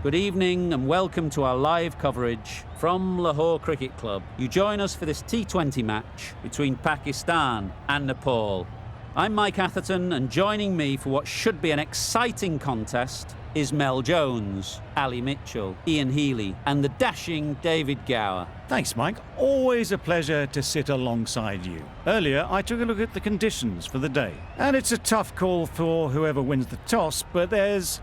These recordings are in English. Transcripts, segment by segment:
Good evening and welcome to our live coverage from Lahore Cricket Club. You join us for this T20 match between Pakistan and Nepal. I'm Mike Atherton, and joining me for what should be an exciting contest is Mel Jones, Ali Mitchell, Ian Healy and the dashing David Gower. Thanks, Mike. Always a pleasure to sit alongside you. Earlier, I took a look at the conditions for the day. And it's a tough call for whoever wins the toss, but there's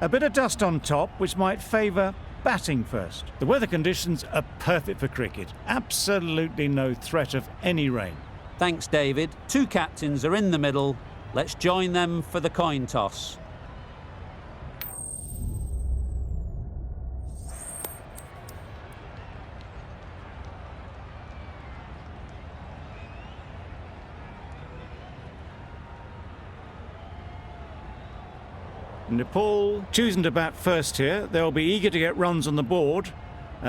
a bit of dust on top, which might favour batting first. The weather conditions are perfect for cricket. Absolutely no threat of any rain. Thanks, David. Two captains are in the middle. Let's join them for the coin toss. Nepal choosing to bat first here. They'll be eager to get runs on the board,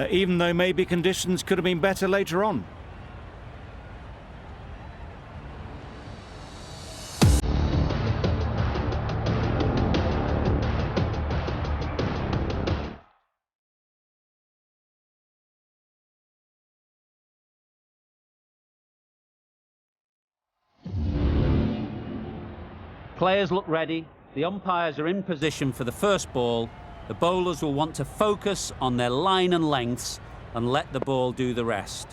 even though maybe conditions could have been better later on. Players look ready. The umpires are in position for the first ball. The bowlers will want to focus on their line and lengths and let the ball do the rest.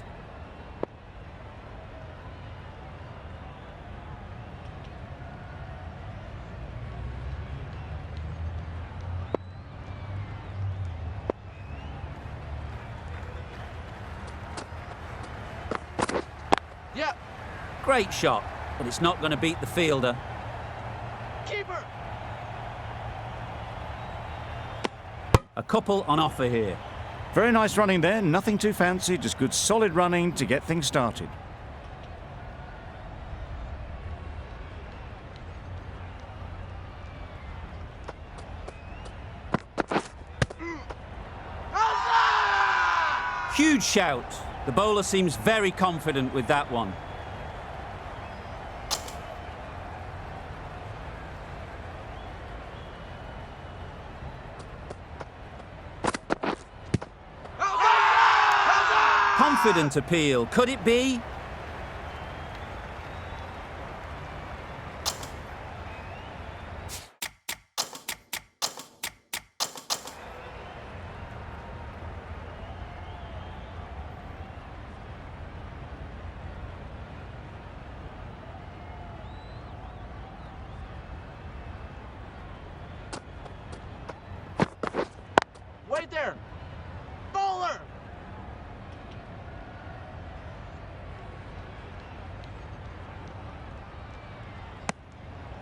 Yeah. Great shot, but it's not going to beat the fielder. Keeper. A couple on offer here. Very nice running there, nothing too fancy, just good solid running to get things started. Huge shout. The bowler seems very confident with that one. Confident appeal. Could it be? Wait there. Bowler.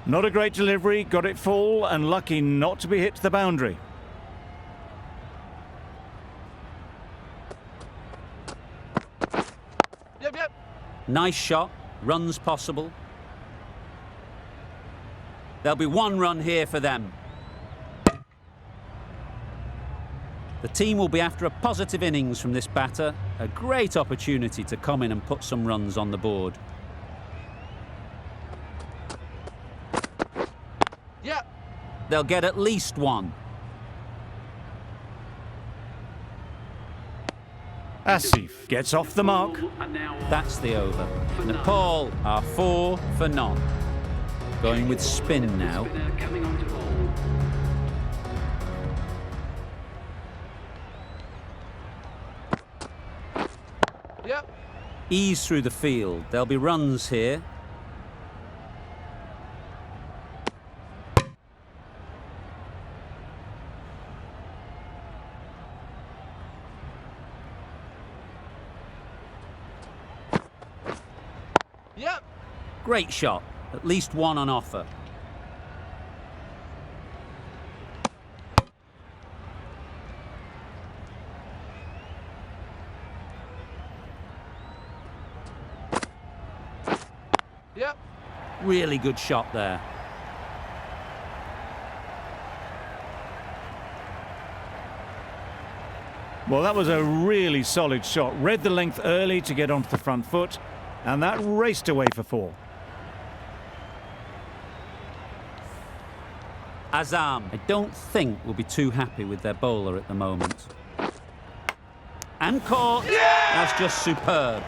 Not a great delivery, got it full and lucky not to be hit to the boundary. Yep. Nice shot. Runs possible. There'll be one run here for them. The team will be after a positive innings from this batter. A great opportunity to come in and put some runs on the board. Yeah. They'll get at least one. Asif gets off the mark. That's the over. Nepal are 4 for none. Going with spin now. Yep. Ease through the field. There'll be runs here. Yep. Great shot. At least one on offer. Yep. Really good shot there. Well, that was a really solid shot. Read the length early to get onto the front foot, and that raced away for 4. Azam, I don't think will be too happy with their bowler at the moment. And caught. Yeah! That's just superb.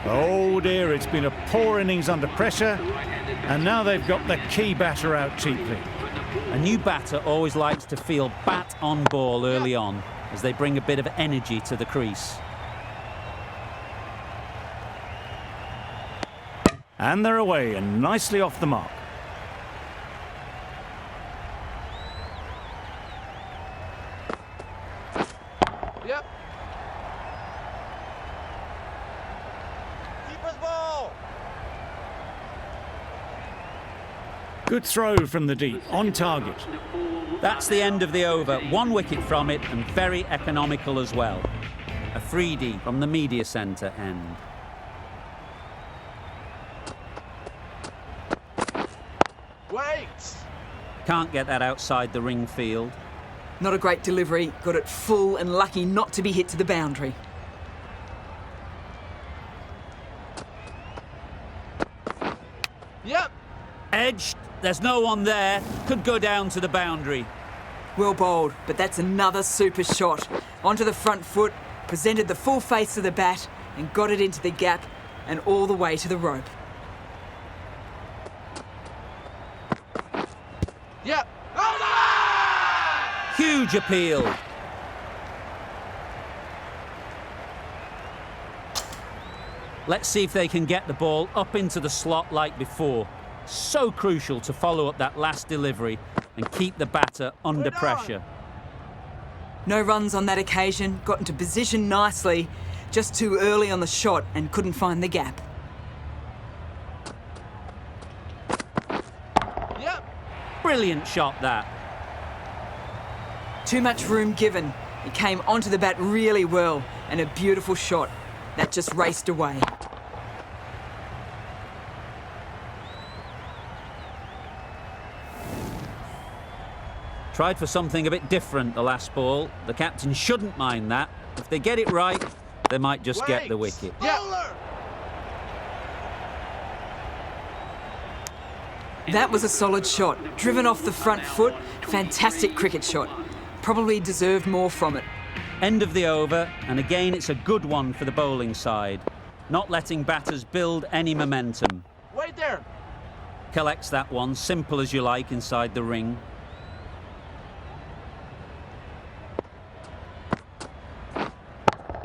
Oh dear, it's been a poor innings under pressure, and now they've got the key batter out cheaply. A new batter always likes to feel bat on ball early on, as they bring a bit of energy to the crease. And they're away and nicely off the mark. Yep. Keeper's ball. Good throw from the deep, on target. That's the end of the over. 1 wicket from it, and very economical as well. A freebie from the media centre end. Wait. Can't get that outside the ring field. Not a great delivery, got it full and lucky not to be hit to the boundary. Yep. Edged, there's no one there. Could go down to the boundary. Well bowled, but that's another super shot. Onto the front foot, presented the full face of the bat and got it into the gap and all the way to the rope. Yep. Huge appeal. Let's see if they can get the ball up into the slot like before. So crucial to follow up that last delivery and keep the batter under pressure. No runs on that occasion, got into position nicely, just too early on the shot and couldn't find the gap. Yep. Brilliant shot that. Too much room given. It came onto the bat really well and a beautiful shot. That just raced away. Tried for something a bit different the last ball. The captain shouldn't mind that. If they get it right, they might just get the wicket. Yep. That was a solid shot. Driven off the front foot, fantastic cricket shot. Probably deserved more from it. End of the over, and again it's a good one for the bowling side. Not letting batters build any momentum. Wait there. Collects that one, simple as you like, inside the ring.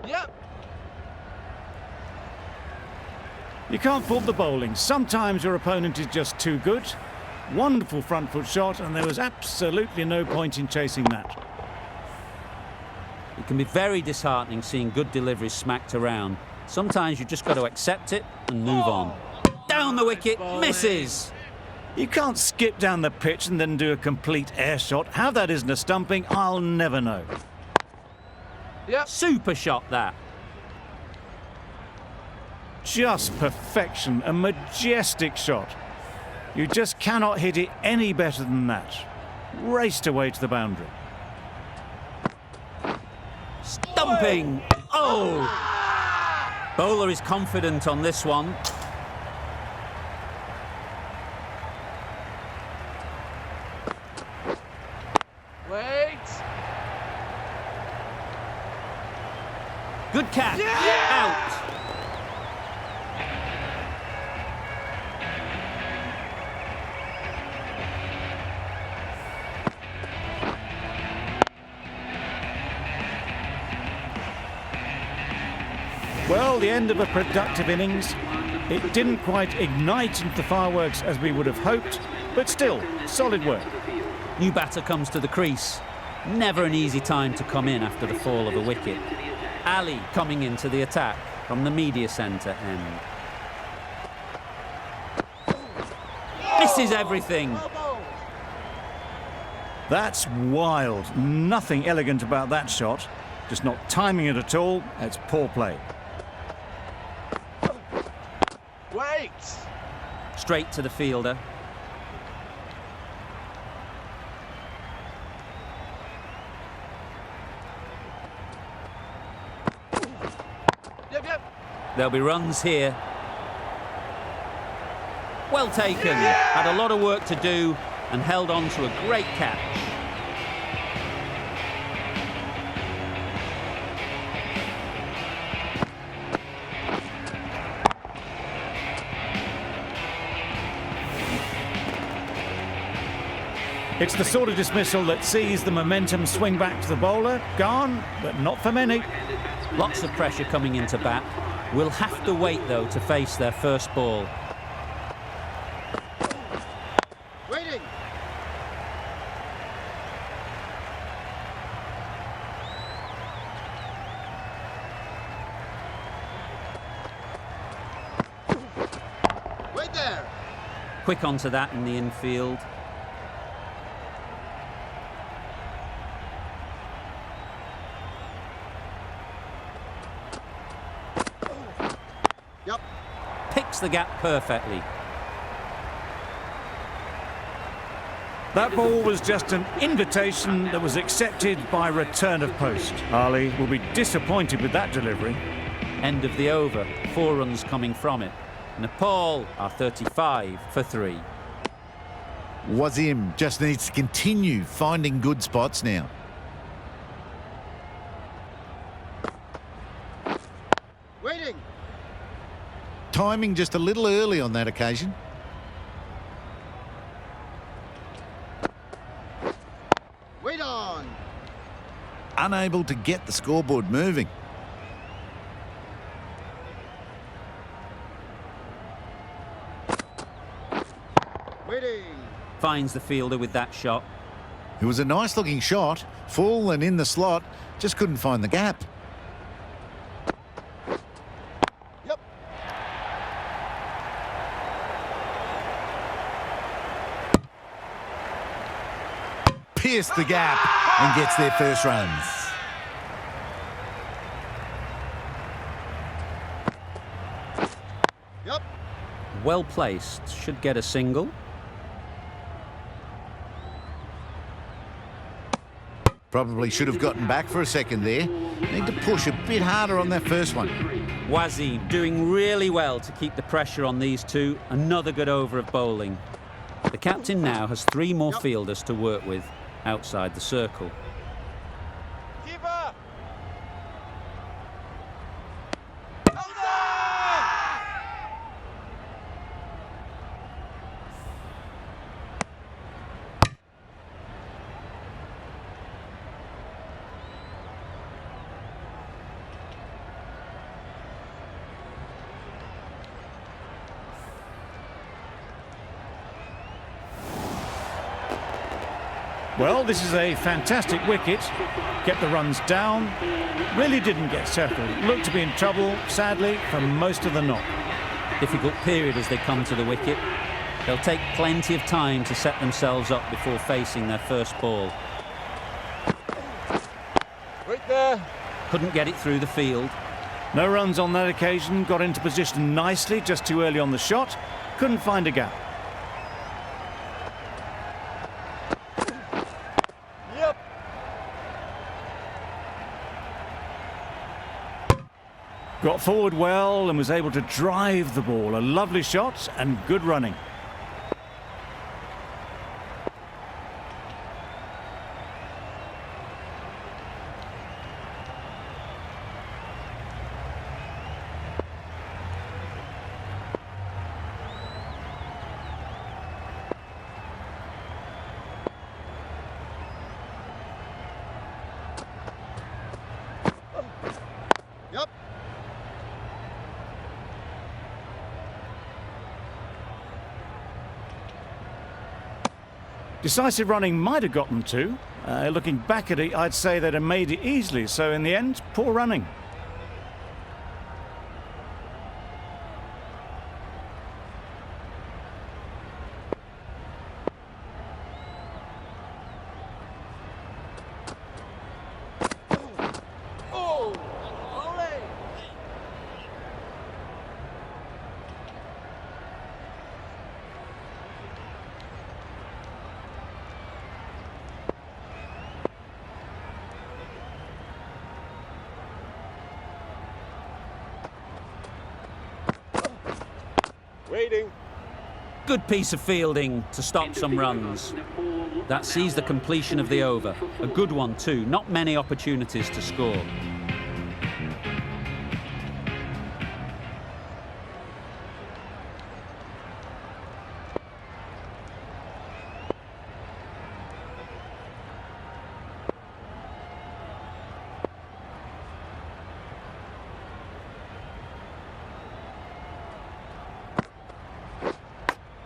Yep. You can't fault the bowling. Sometimes your opponent is just too good. Wonderful front foot shot, and there was absolutely no point in chasing that. It can be very disheartening seeing good deliveries smacked around. Sometimes you've just got to accept it and move on. Down the wicket, misses. You can't skip down the pitch and then do a complete air shot. How that isn't a stumping, I'll never know. Yep. Super shot that. Just perfection, a majestic shot. You just cannot hit it any better than that. Raced away to the boundary. Stumping. Oh! Bowler is confident on this one. Wait. Good catch. Yeah! Out. Well, the end of a productive innings. It didn't quite ignite into the fireworks as we would have hoped, but still, solid work. New batter comes to the crease. Never an easy time to come in after the fall of a wicket. Ali coming into the attack from the media centre end. Misses everything. That's wild. Nothing elegant about that shot. Just not timing it at all. It's poor play. Wait. Straight to the fielder. There'll be runs here. Well taken. Had a lot of work to do and held on to a great catch. It's the sort of dismissal that sees the momentum swing back to the bowler. Gone, but not for many. Lots of pressure coming into bat. Will have to wait, though, to face their first ball. Waiting. Wait there. Quick onto that in the infield. Yep. Picks the gap perfectly. That ball was just an invitation that was accepted by return of post. Ali will be disappointed with that delivery. End of the over. 4 runs coming from it. Nepal are 35 for 3. Wasim just needs to continue finding good spots now. Waiting. Timing just a little early on that occasion. Wait on. Unable to get the scoreboard moving. Waiting. Finds the fielder with that shot. It was a nice looking shot, full and in the slot, just couldn't find the gap. Yep. Pierced the gap and gets their first runs. Yep. Well placed. Should get a single. Probably should have gotten back for a second there. Need to push a bit harder on that first one. Wasim doing really well to keep the pressure on these two. Another good over of bowling. The captain now has 3 more fielders to work with outside the circle. Keeper. Well, this is a fantastic wicket. Kept the runs down. Really didn't get settled. Looked to be in trouble, sadly, for most of the knock. Difficult period as they come to the wicket. They'll take plenty of time to set themselves up before facing their first ball. Right there. Couldn't get it through the field. No runs on that occasion. Got into position nicely, just too early on the shot. Couldn't find a gap. Yep. Got forward well and was able to drive the ball. A lovely shot and good running. Yep. Decisive running might have got them to. Looking back at it, I'd say they'd have made it easily. So in the end, poor running. Oh. Ole. Waiting. Good piece of fielding to stop some runs. That sees the completion of the over. A good one too, not many opportunities to score.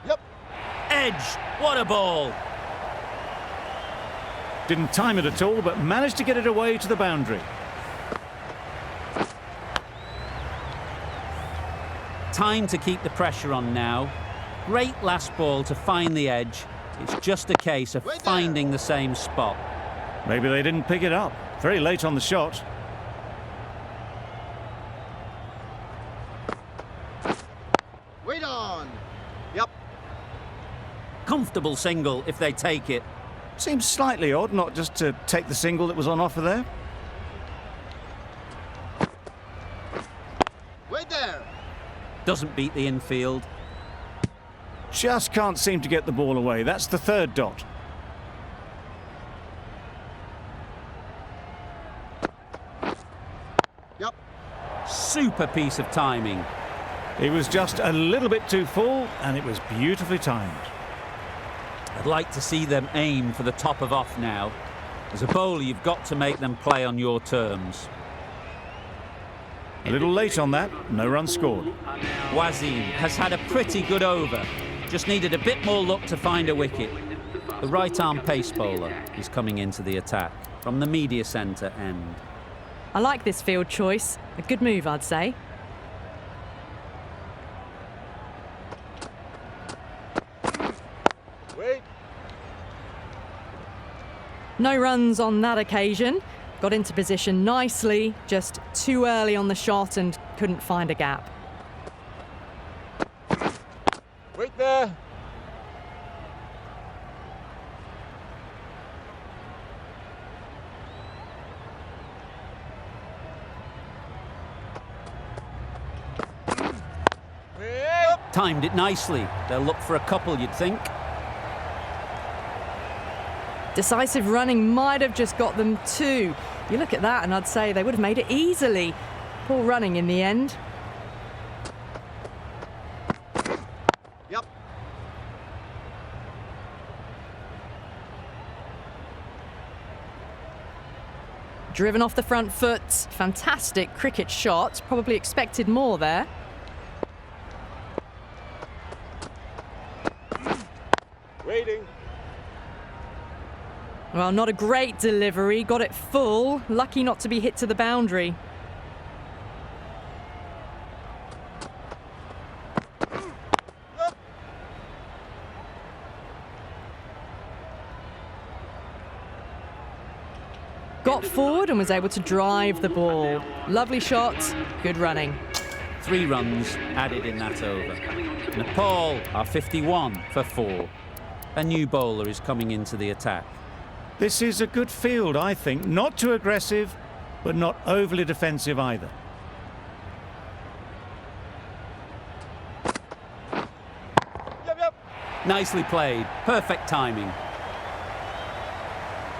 Yep. Edge, what a ball! Didn't time it at all, but managed to get it away to the boundary. Time to keep the pressure on now. Great last ball to find the edge. It's just a case of finding the same spot. Maybe they didn't pick it up. Very late on the shot. Wait on. Yep. Comfortable single if they take it. Seems slightly odd not just to take the single that was on offer there. Wait there. Doesn't beat the infield. Just can't seem to get the ball away. That's the third dot. Yep. Super piece of timing. It was just a little bit too full, and it was beautifully timed. I'd like to see them aim for the top of off now. As a bowler, you've got to make them play on your terms. A little late on that, no run scored. Wasim has had a pretty good over. Just needed a bit more luck to find a wicket. The right-arm pace bowler is coming into the attack from the media centre end. I like this field choice. A good move, I'd say. Wait. No runs on that occasion. Got into position nicely, just too early on the shot and couldn't find a gap. Wait there. Wait. Timed it nicely. They'll look for a couple, you'd think. Decisive running might have just got them two. You look at that and I'd say they would have made it easily. Poor running in the end. Yep. Driven off the front foot. Fantastic cricket shot. Probably expected more there. Waiting. Well, not a great delivery. Got it full. Lucky not to be hit to the boundary. Got forward and was able to drive the ball. Lovely shot, good running. 3 runs added in that over. Nepal are 51 for 4. A new bowler is coming into the attack. This is a good field, I think. Not too aggressive, but not overly defensive either. Yep. Nicely played. Perfect timing.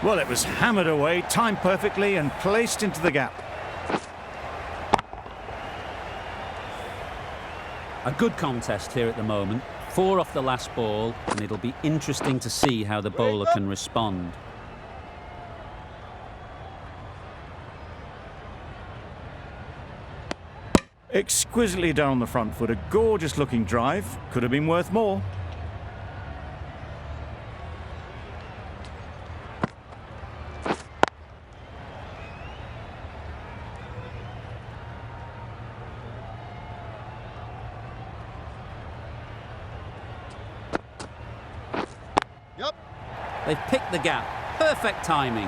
Well, it was hammered away, timed perfectly and placed into the gap. A good contest here at the moment. 4 off the last ball, and it'll be interesting to see how the bowler can respond. Exquisitely done on the front foot. A gorgeous looking drive. Could have been worth more. Yep. They've picked the gap. Perfect timing.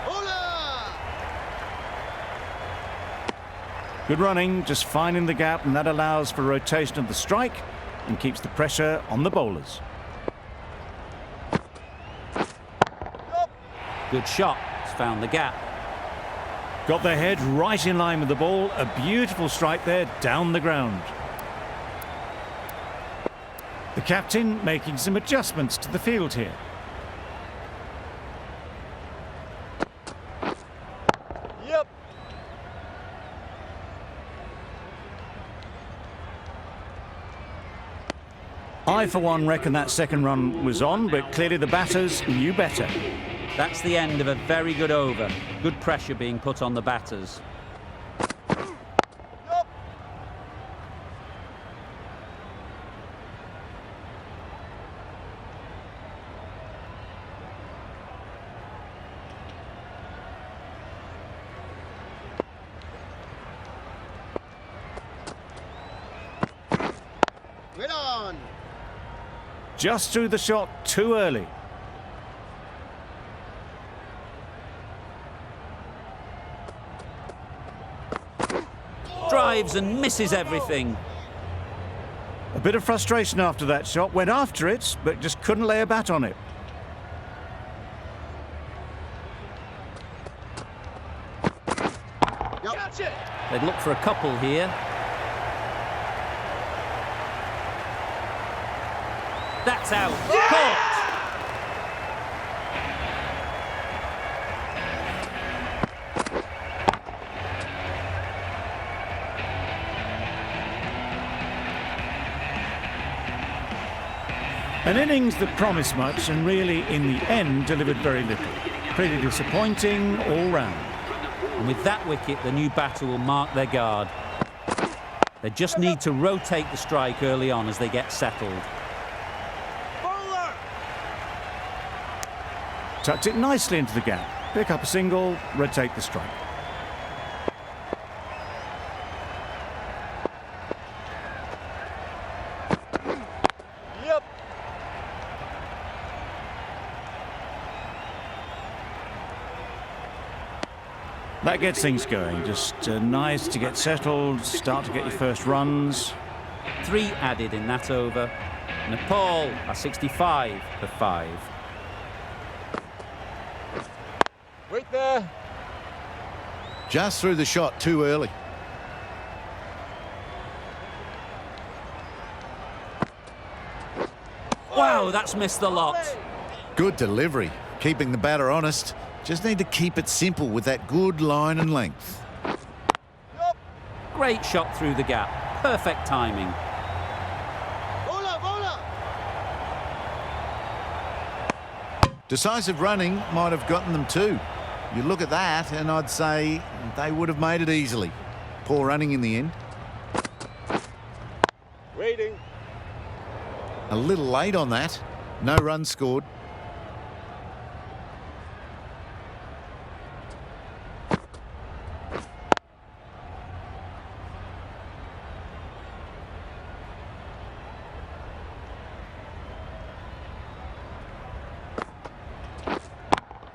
Hola. Good running, just finding the gap, and that allows for rotation of the strike and keeps the pressure on the bowlers. Yep. Good shot. It's found the gap. Got their head right in line with the ball. A beautiful strike there down the ground. The captain making some adjustments to the field here. Yep. I, for one, reckon that second run was on, but clearly the batters knew better. That's the end of a very good over. Good pressure being put on the batters. Yep. Wait on. Just threw the shot too early. Drives and misses everything. A bit of frustration after that shot. Went after it, but just couldn't lay a bat on it. Yep. Catch it. They'd look for a couple here. That's out. Caught. An innings that promised much and really, in the end, delivered very little. Pretty disappointing all round. And with that wicket, the new batter will mark their guard. They just need to rotate the strike early on as they get settled. Bowler. Tucked it nicely into the gap. Pick up a single, rotate the strike. Yep. That gets things going. Just nice to get settled, start to get your first runs. 3 added in that over. Nepal are 65 for 5. Wait there. Just threw the shot too early. Wow, that's missed the lot. Good delivery. Keeping the batter honest. Just need to keep it simple with that good line and length. Yep. Great shot through the gap. Perfect timing. Bowler. Bowler. Decisive running might have gotten them too. You look at that and I'd say they would have made it easily. Poor running in the end. Waiting. A little late on that. No runs scored.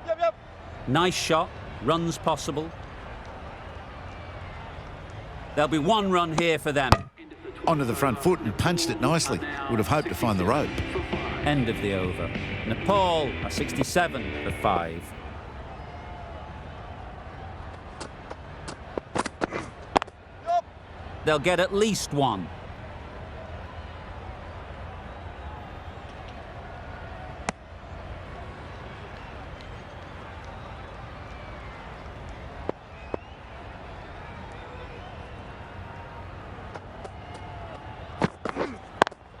Yep. Yep. Nice shot. Runs possible. There'll be 1 run here for them. Onto the front foot and punched it nicely. Would have hoped to find the rope. End of the over. Nepal are 67 for 5. Yep. They'll get at least 1.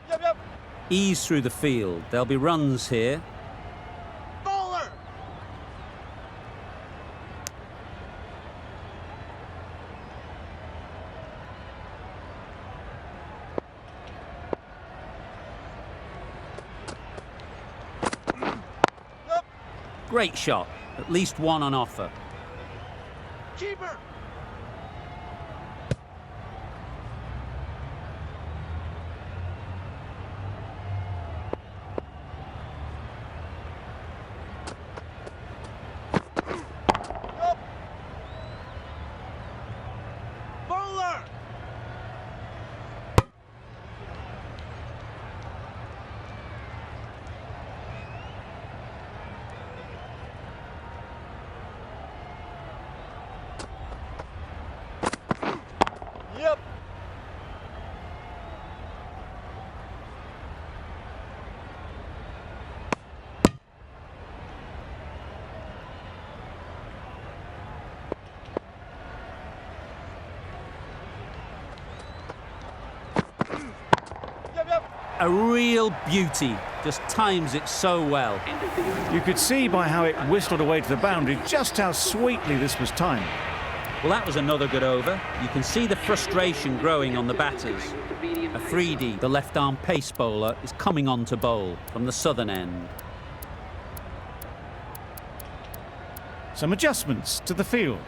Yep. Yep. Ease through the field. There'll be runs here. Bowler. Yep. Great shot. At least 1 on offer. Keeper. Yep. Bowler. a real beauty. Just times it so well. You could see by how it whistled away to the boundary just how sweetly this was timed. Well, that was another good over. You can see the frustration growing on the batters. Afridi, the left-arm pace bowler, is coming on to bowl from the southern end. Some adjustments to the field.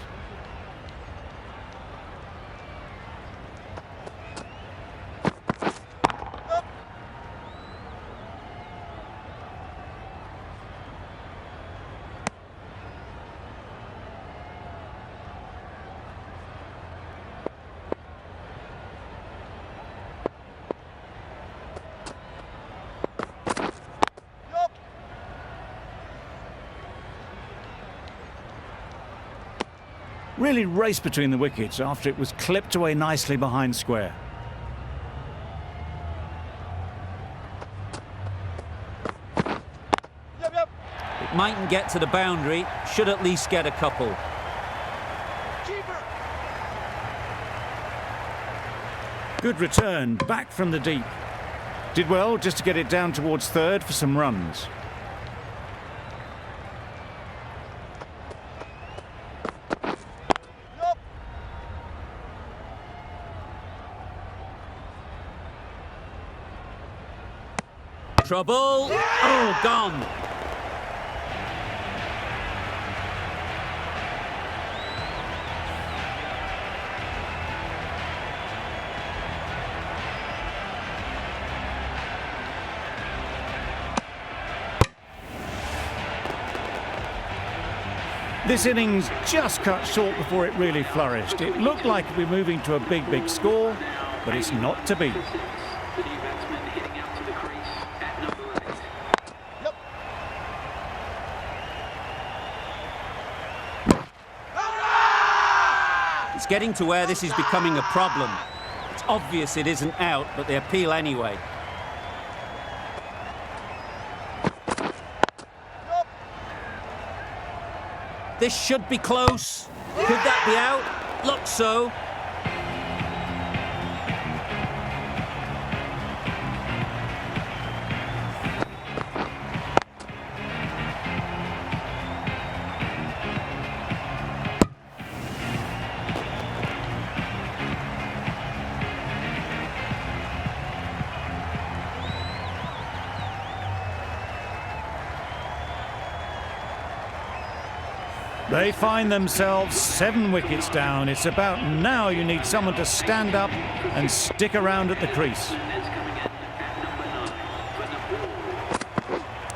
Really raced between the wickets after it was clipped away nicely behind square. It mightn't get to the boundary, should at least get a couple. Keeper. Good return, back from the deep. Did well just to get it down towards third for some runs. Trouble. Oh, gone. This innings just cut short before it really flourished. It looked like it would be moving to a big score, but it's not to be. It's getting to where this is becoming a problem. It's obvious it isn't out, but they appeal anyway. This should be close. Could that be out? Looks so. They find themselves 7 wickets down. It's about now you need someone to stand up and stick around at the crease.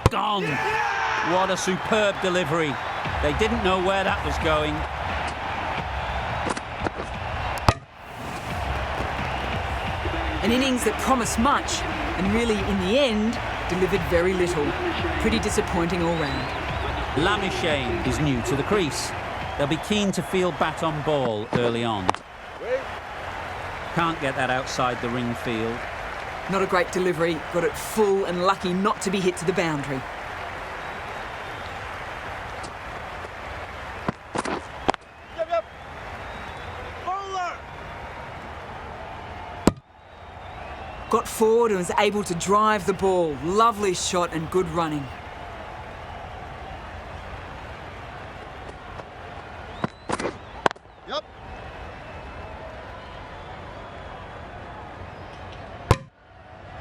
Gone. What a superb delivery. They didn't know where that was going. An innings that promised much and really, in the end, delivered very little. Pretty disappointing all round. Lamishane is new to the crease. They'll be keen to field bat on ball early on. Can't get that outside the ring field. Not a great delivery, got it full and lucky not to be hit to the boundary. Bowler. Got forward and was able to drive the ball. Lovely shot and good running.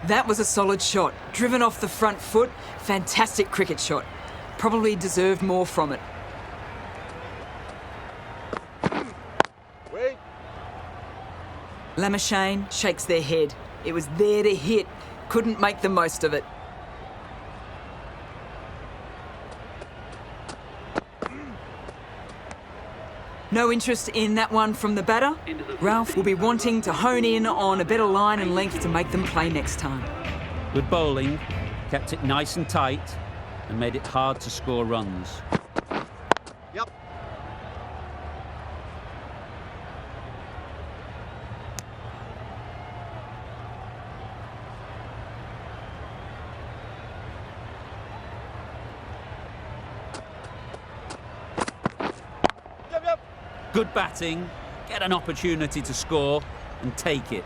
That was a solid shot. Driven off the front foot. Fantastic cricket shot. Probably deserved more from it. Wait. Lamishane shakes their head. It was there to hit. Couldn't make the most of it. No interest in that one from the batter. Ralph will be wanting to hone in on a better line and length to make them play next time. Good bowling, kept it nice and tight and made it hard to score runs. Yep. Good batting, get an opportunity to score and take it.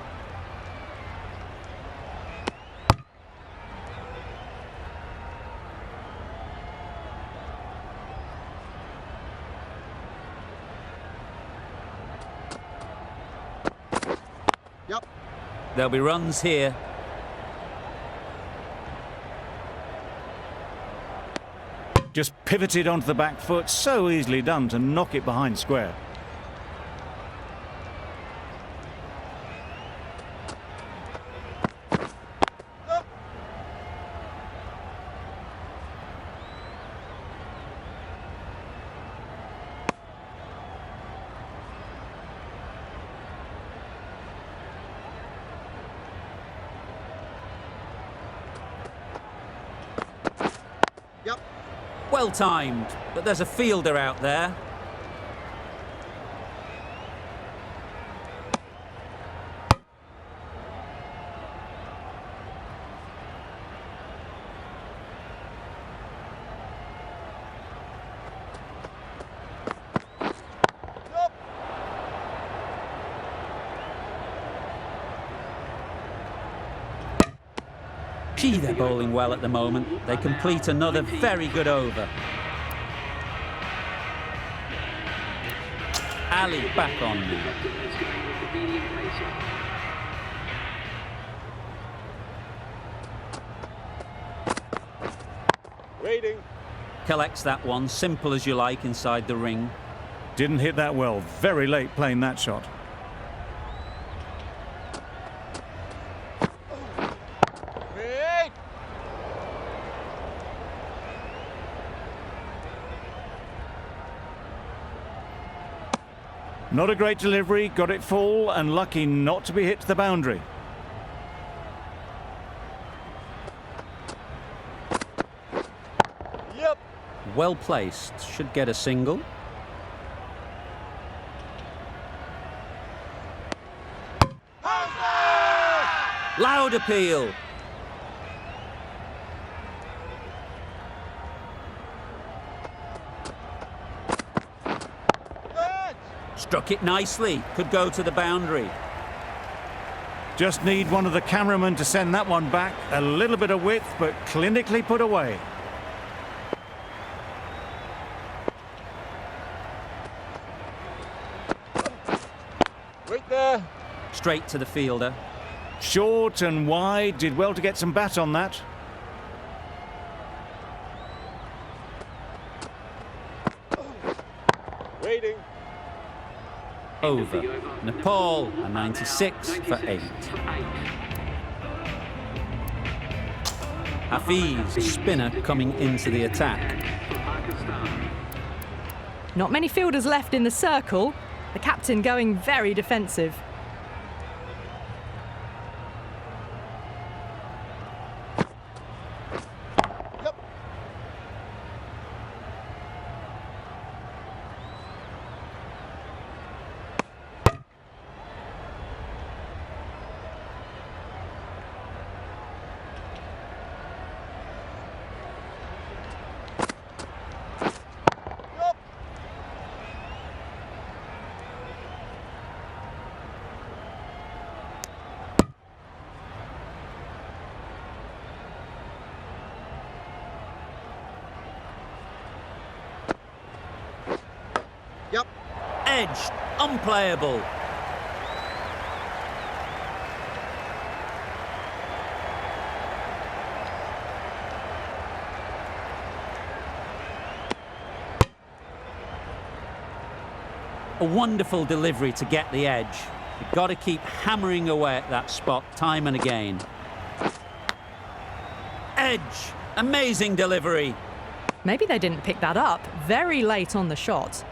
There'll be runs here. Just pivoted onto the back foot, so easily done to knock it behind square. Yep. Well timed, but there's a fielder out there. Yep. Gee, they're bowling well at the moment. They complete another very good over. Ali back on now. Waiting. Collects that one, simple as you like, inside the ring. Didn't hit that well. Very late playing that shot. Wait. Not a great delivery, got it full and lucky not to be hit to the boundary. Yep. Well placed, should get a single. Loud appeal. Edge. Struck it nicely, could go to the boundary. Just need one of the cameramen to send that one back. A little bit of width, but clinically put away. Wait there. Straight to the fielder. Short and wide, did well to get some bat on that. Waiting. Over. Nepal, a 96 for 8. Hafiz, a spinner coming into the attack. Not many fielders left in the circle. The captain going very defensive. Yep. Yep. Yep. Edged, unplayable. A wonderful delivery to get the edge. You've got to keep hammering away at that spot time and again. Edge, amazing delivery. Maybe they didn't pick that up. Very late on the shot.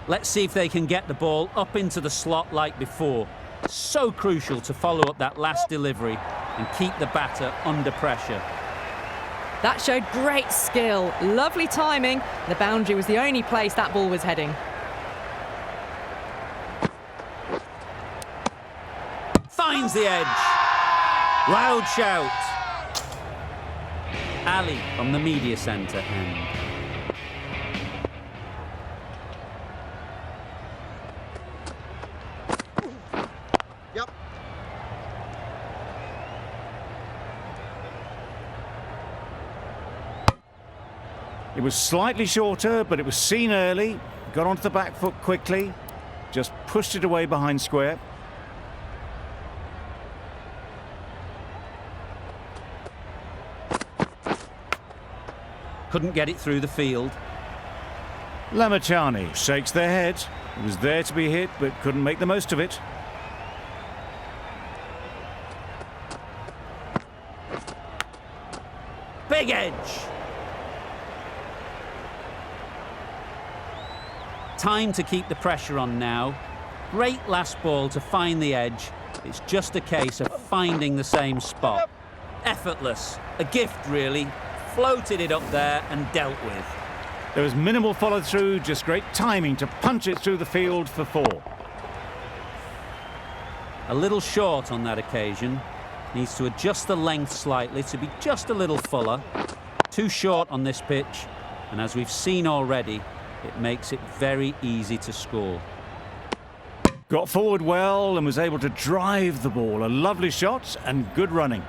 Let's see if they can get the ball up into the slot like before. So crucial to follow up that last delivery and keep the batter under pressure. That showed great skill. Lovely timing. The boundary was the only place that ball was heading. Finds the edge. Loud shout. Ali from the media centre end. Yep. It was slightly shorter, but it was seen early. Got onto the back foot quickly. Just pushed it away behind square. couldn't get it through the field. Lamachani shakes their head. It was there to be hit, but couldn't make the most of it. Big edge. Time to keep the pressure on now. Great last ball to find the edge. It's just a case of finding the same spot. Effortless. A gift, really. Floated it up there and dealt with. There was minimal follow-through, just great timing to punch it through the field for 4. A little short on that occasion. Needs to adjust the length slightly to be just a little fuller. Too short on this pitch, and as we've seen already, it makes it very easy to score. Got forward well and was able to drive the ball. A lovely shot and good running.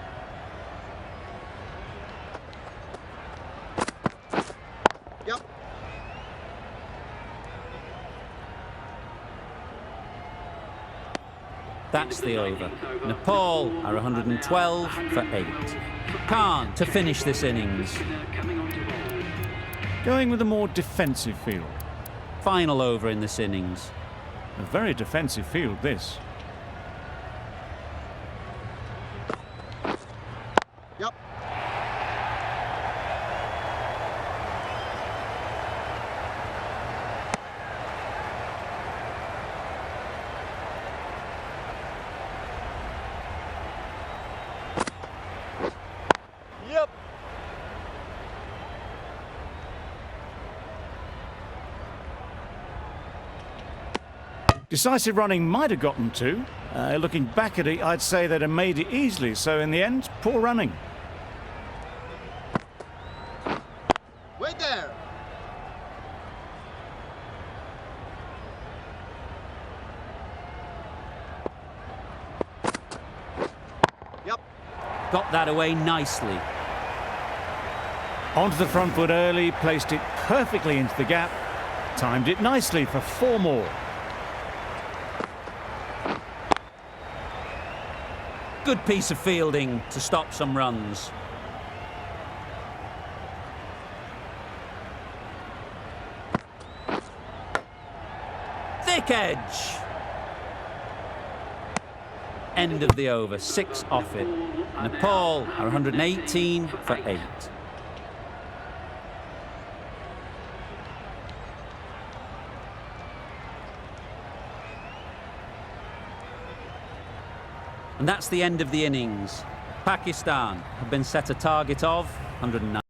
Yep. That's the over. Nepal are 112 for 8. Khan to finish this innings. Going with a more defensive field. Final over in this innings. A very defensive field, this. Yep. Yep. Decisive running might have gotten 2. Looking back at it, I'd say they'd have made it easily. So in the end, poor running. Wait there. Yep. Got that away nicely. Onto the front foot early, placed it perfectly into the gap. Timed it nicely for 4 more. Good piece of fielding to stop some runs. Thick edge. End of the over, 6 off it. Nepal are 118 for 8. And that's the end of the innings. Pakistan have been set a target of 109.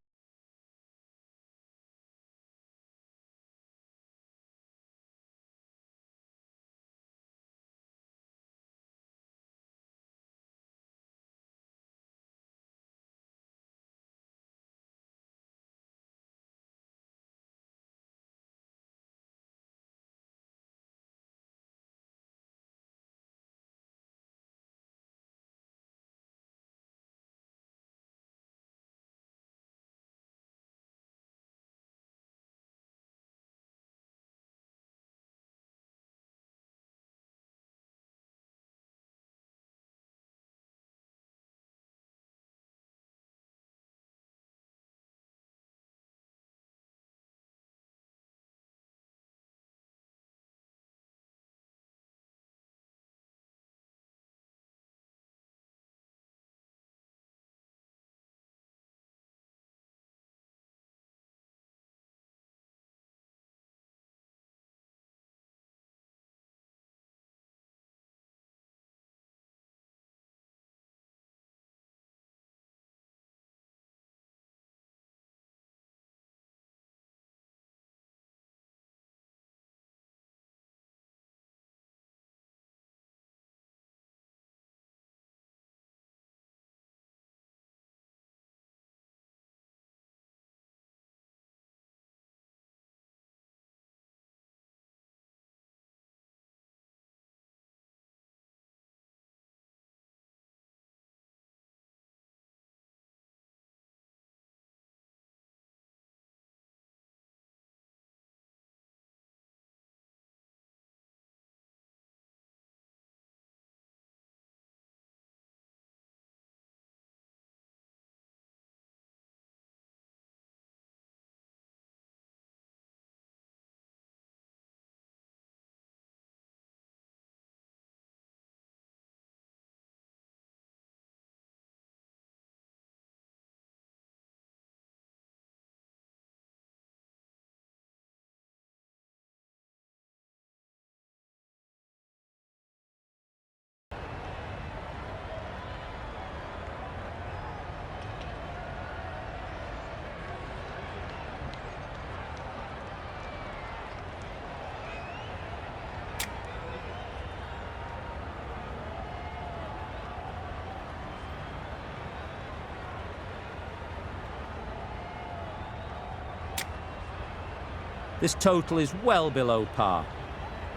This total is well below par,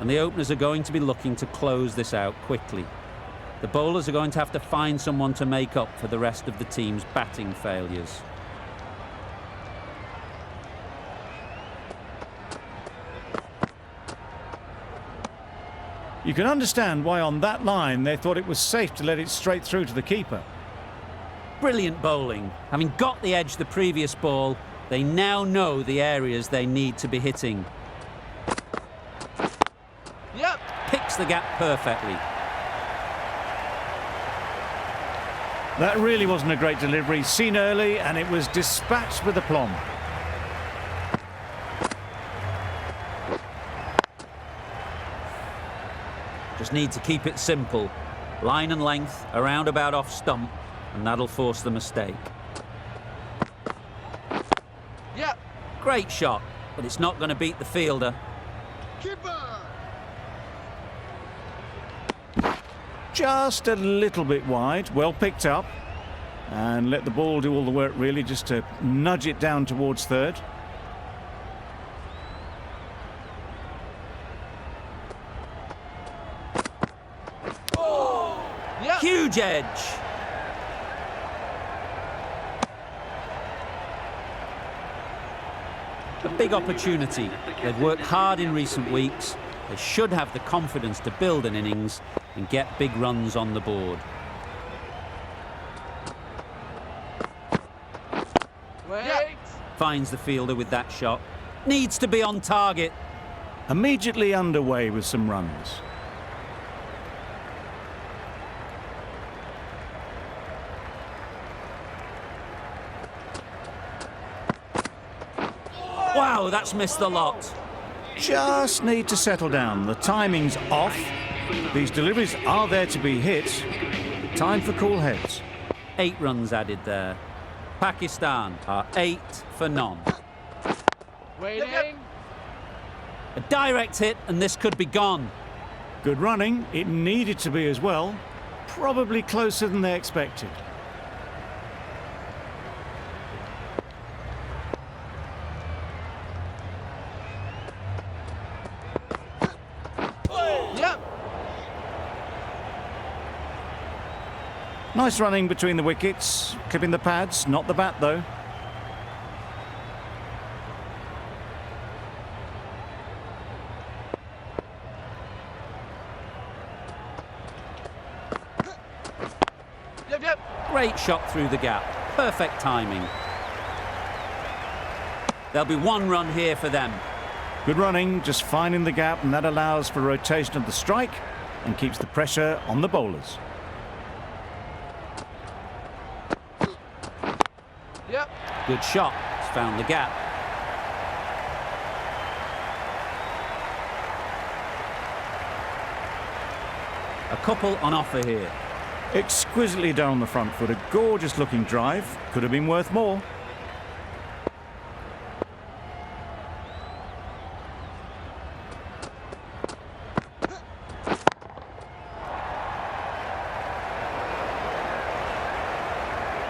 and the openers are going to be looking to close this out quickly. The bowlers are going to have to find someone to make up for the rest of the team's batting failures. You can understand why on that line they thought it was safe to let it straight through to the keeper. Brilliant bowling. Having got the edge the previous ball, they now know the areas they need to be hitting. Yep. Picks the gap perfectly. That really wasn't a great delivery, seen early, and it was dispatched with aplomb. Just need to keep it simple. Line and length, around about off stump, and that'll force the mistake. Yep. Great shot, but it's not going to beat the fielder. Keeper. Just a little bit wide, well picked up. And let the ball do all the work really, just to nudge it down towards third. Yep. Huge edge. A big opportunity. They've worked hard in recent weeks. They should have the confidence to build an innings and get big runs on the board. Wait. Finds the fielder with that shot. Needs to be on target. Immediately underway with some runs. Wow, that's missed the lot. Just need to settle down. The timing's off. These deliveries are there to be hit. Time for cool heads. 8 runs added there. Pakistan are 8 for none. Waiting. A direct hit and this could be gone. Good running. It needed to be as well. Probably closer than they expected. Yep. Nice running between the wickets. Clipping the pads, not the bat though. Yep. Great shot through the gap. Perfect timing. There'll be 1 run here for them. Good running, just finding the gap, and that allows for rotation of the strike and keeps the pressure on the bowlers. Yep. Good shot. It's found the gap. A couple on offer here. Exquisitely done on the front foot. A gorgeous looking drive. Could have been worth more.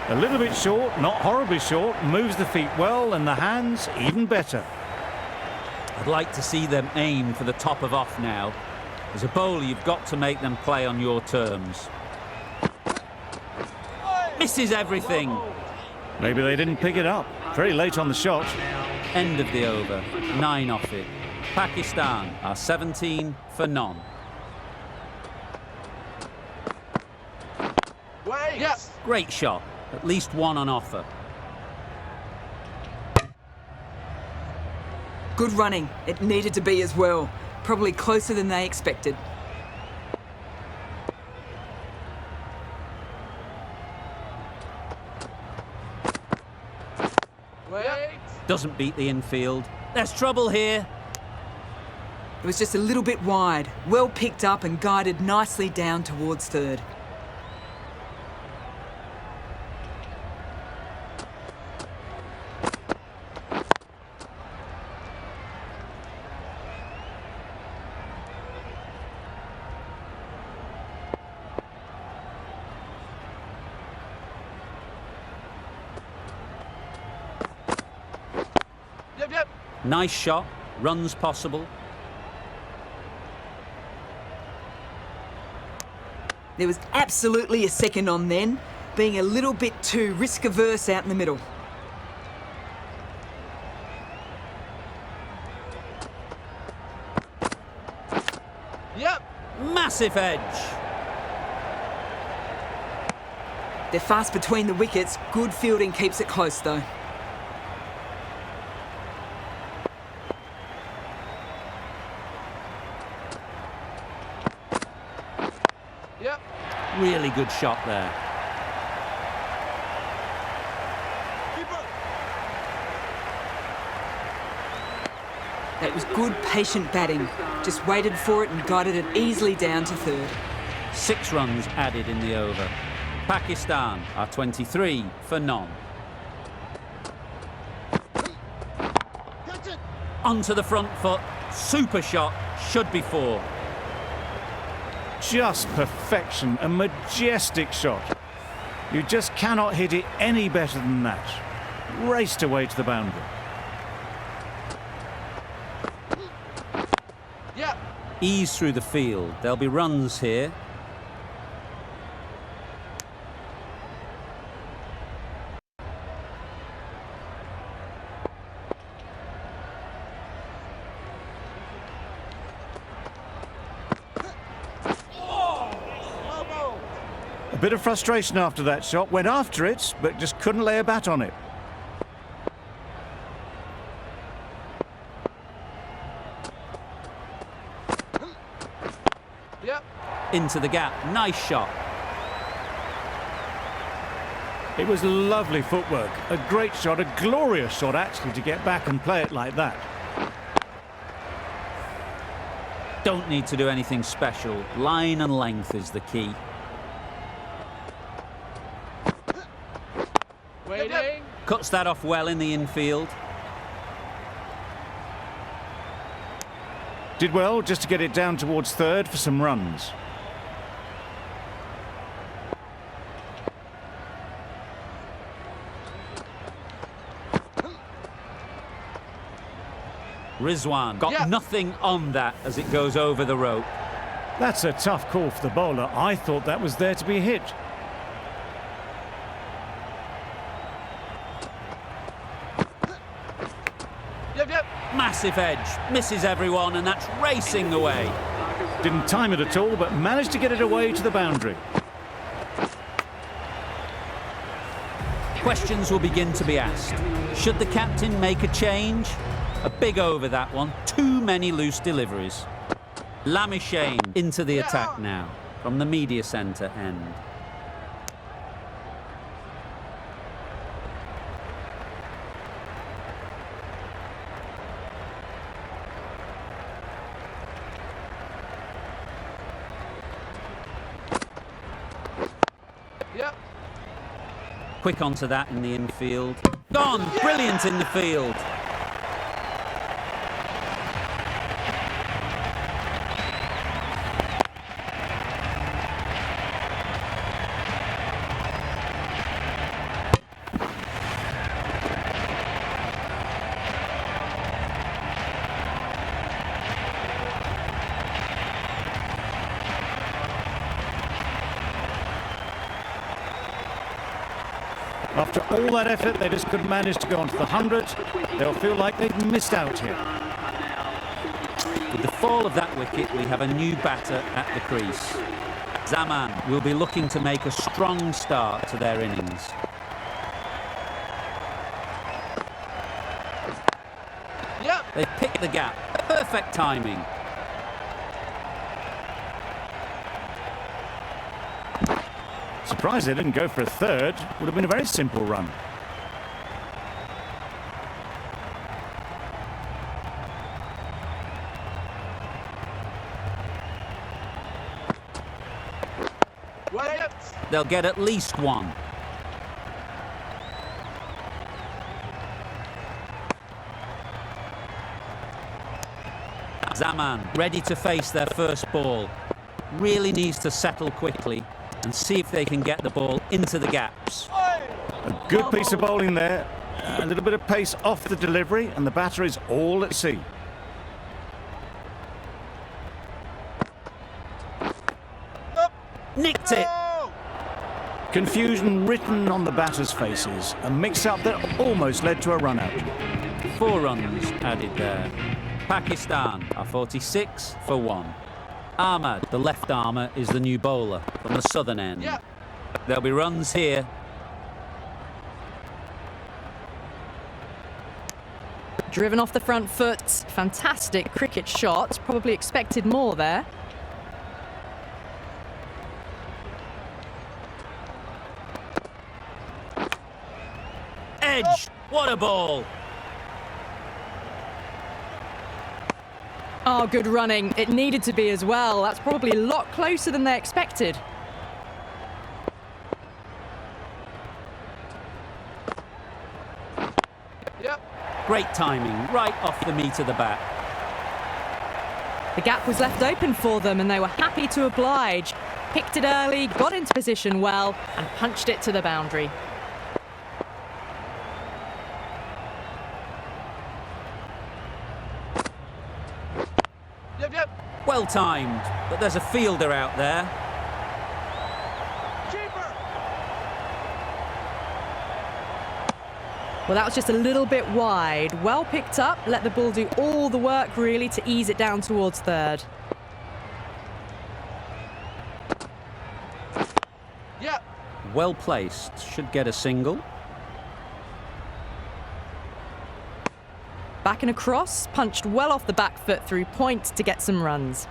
A little bit short, not horribly short. Moves the feet well, and the hands even better. I'd like to see them aim for the top of off now. As a bowler, you've got to make them play on your terms. Misses everything. Maybe they didn't pick it up. Very late on the shot. End of the over. 9 off it. Pakistan are 17 for none. Wait. Yep. Great shot. At least 1 on offer. Good running. It needed to be as well. Probably closer than they expected. Wait. Doesn't beat the infield. There's trouble here. It was just a little bit wide. Well picked up and guided nicely down towards third. Yep. Nice shot. Runs possible. There was absolutely a second on then, being a little bit too risk-averse out in the middle. Yep. Massive edge. They're fast between the wickets. Good fielding keeps it close though. Yep. Really good shot there. That was good, patient batting. Just waited for it and guided it easily down to third. 6 runs added in the over. Pakistan are 23 for none. Onto the front foot. Super shot. Should be 4. Just perfection, a majestic shot. You just cannot hit it any better than that. Raced away to the boundary. Yep. Ease through the field. There'll be runs here. A bit of frustration after that shot. Went after it, but just couldn't lay a bat on it. Yep. Into the gap. Nice shot. It was lovely footwork. A great shot, a glorious shot actually, to get back and play it like that. Don't need to do anything special. Line and length is the key. Waiting. Cuts that off well in the infield. Did well just to get it down towards third for some runs. Rizwan got Yeah. nothing on that as it goes over the rope. That's a tough call for the bowler. I thought that was there to be hit. Yep. Yep. Massive edge. Misses everyone, and that's racing away. Didn't time it at all, but managed to get it away to the boundary. Questions will begin to be asked. Should the captain make a change? A big over that one. Too many loose deliveries. Lamishane into the attack now from the media centre end. Yep. Quick onto that in the infield. Gone! Brilliant in the field. After all that effort, they just couldn't manage to go onto the 100. They'll feel like they've missed out here. With the fall of that wicket, we have a new batter at the crease. Zaman will be looking to make a strong start to their innings. Yep. They've picked the gap. Perfect timing. Surprised they didn't go for a third. Would have been a very simple run. Yep. They'll get at least one. Zaman ready to face their first ball. Really needs to settle quickly and see if they can get the ball into the gaps. A good piece of bowling there. A little bit of pace off the delivery, and the batter is all at sea. Nicked it. Go! Confusion written on the batters' faces. A mix-up that almost led to a run-out. 4 runs added there. Pakistan are 46 for 1. Ahmad, the left armour, is the new bowler from the southern end. Yeah. There'll be runs here. Driven off the front foot. Fantastic cricket shot. Probably expected more there. Edge. What a ball. Oh, good running. It needed to be as well. That's probably a lot closer than they expected. Yep. Great timing, right off the meat of the bat. The gap was left open for them and they were happy to oblige. Picked it early, got into position well and punched it to the boundary. Yep, yep. Well timed, but there's a fielder out there. Keeper. Well, that was just a little bit wide. Well picked up, let the ball do all the work really to ease it down towards third. Yep. Well placed, should get a single. Back and across, punched well off the back foot through point to get some runs.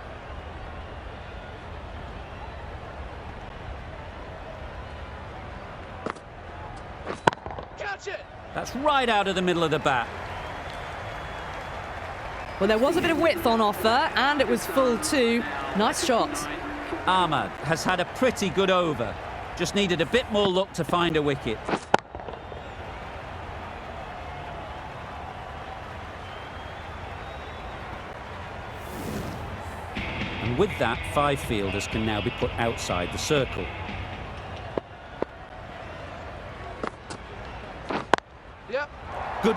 Catch it. That's right out of the middle of the bat. Well, there was a bit of width on offer and it was full too. Nice shot. Ahmad has had a pretty good over. Just needed a bit more luck to find a wicket. And with that, 5 fielders can now be put outside the circle.